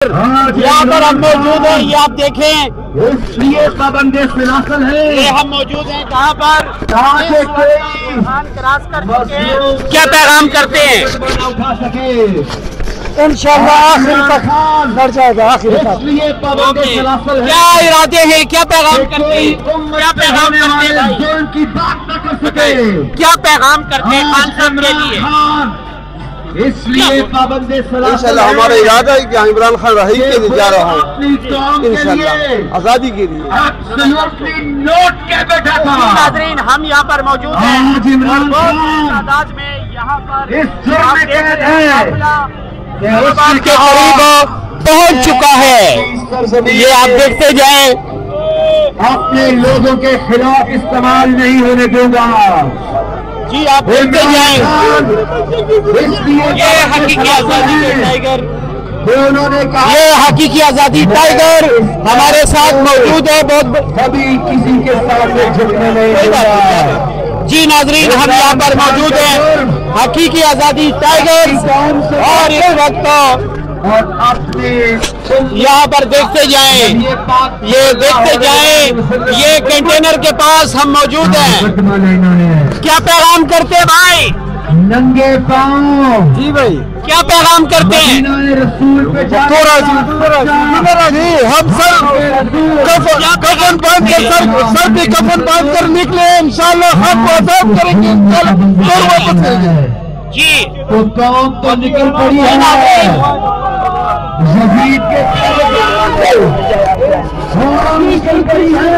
यहाँ पर हम मौजूद हैं, ये आप देखें, इसलिए पाबंदी फिलासल है। ये हम मौजूद हैं कहाँ पर? क्रॉस कर चुके हैं। क्या पैगाम करते हैं? उठा सके इंशाअल्लाह आखिर तक बढ़ जाएगा, आखिर तक। इसलिए पाबंदी फिलासल है। क्या इरादे हैं, क्या पैगाम करते हैं? क्या पैगाम करते हैं भाई? जोन की बात न कर सके। क्या पैगाम करते हैं खान साहब के लिए? इसलिए पाबंदी इंशाल्लाह हमारा इरादा है कि इमरान खान रही के लिए जा रहा हूँ, इंशाल्लाह आजादी के लिए। नोट के बैठा था। नाज़रीन, हम यहाँ पर मौजूद हैं और बहुत तादाद में यहाँ पर इस जुर्म में कैद है। के करीब पहुँच चुका है। ये आप देखते जाएं, अपने लोगों के खिलाफ इस्तेमाल नहीं होने दूंगा। जी आप देखते जाएं, ये हकीकी आजादी के टाइगर, उन्होंने कहा ये हकीकी आजादी टाइगर हमारे साथ मौजूद है। बहुत कभी किसी के सामने झुकने नहीं देगा। जी नाजरीन, हम यहाँ पर मौजूद हैं, हकीकी आजादी टाइगर, और इस वक्त और अपने यहाँ पर देखते जाएं, ये देखते जाएं, ये कंटेनर के पास हम मौजूद हैं। क्या पैगाम करते हैं भाई? नंगे पाँव जी भाई, क्या पैगाम करते हैं? रसूल पे जी हम सब कफन बांध कर सर पे कफन बांध कर निकले, इंशाल्लाह हम आजाद करेंगे, और वापस करेंगे। जी तो कौम तो निकल पड़ी है। यजीद के निकल पड़ी है।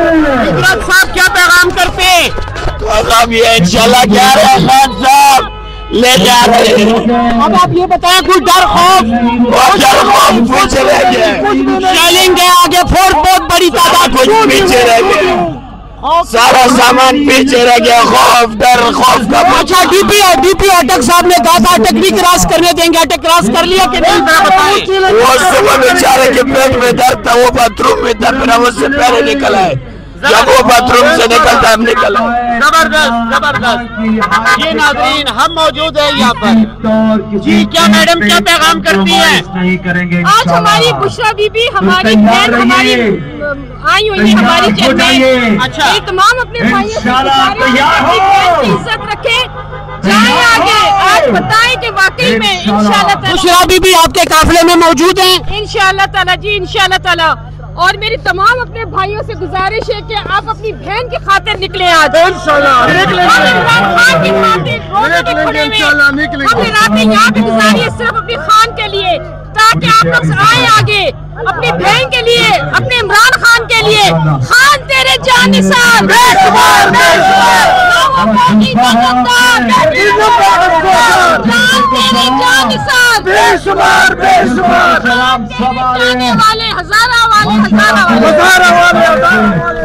इमरान साहब क्या पैगाम करते हैं? पैगाम ये इंशाल्लाह क्या रहे खान साहब ले जा रहे हैं। अब आप ये बताएं, कुछ डर खौफ कुछ रह गया, चलेंगे आगे, फोर्स बहुत बड़ी तादाद कुछ पीछे रह गया, सारा सामान पीछे रह गया, खौफ का। अच्छा, डीपी अटक साहब ने कहा था अटक भी क्रॉस करने देंगे, अटक क्रॉस कर लिया कि नहीं, बताएं। वो सुबह बेचारे के पेट में दर्द था, वो बाथरूम में था, फिर हम उससे पहले निकल आए। जब वो बाथरूम से निकलता हम निकल आए। जबरदस्त। ये नाज़रीन, हम मौजूद है यहाँ पर। जी क्या मैडम, क्या पैगाम करती हैं? नहीं करेंगे। आज हमारी बुशरा बीबी, हमारी बहन, हमारी आई हुई है हमारी जेल में। अच्छा, ये तमाम अपने भाइयों से इंशाल्लाह तैयार हो। की इज्जत रखें, जाएं आगे। आज बताएं कि वाकई में इंशाल्लाह बुशरा बीबी आपके काफिले में मौजूद हैं? इंशाल्लाह ताला जी, इंशाल्लाह ताला। और मेरी तमाम अपने भाइयों से गुजारिश है कि आप अपनी बहन की खातिर निकले आज। हमने रातें यहाँ पे गुजारी है सिर्फ अपनी खान के लिए, ताकि आप लोग आए आगे अपनी बहन के लिए, अपने इमरान खान के लिए। खान तेरे जानिसार,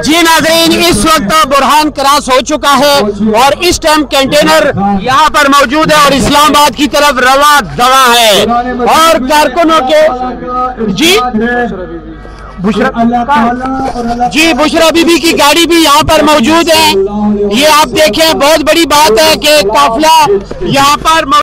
जी नाज़रीन, इस वक्त बुरहान क्रॉस हो चुका है और इस टाइम कंटेनर यहाँ पर मौजूद है और इस्लामाबाद की तरफ रवा दवा है। और कारकुनों के बुशरा बीबी की गाड़ी भी यहाँ पर मौजूद है। ये आप देखें, बहुत बड़ी बात है कि काफिला यहाँ पर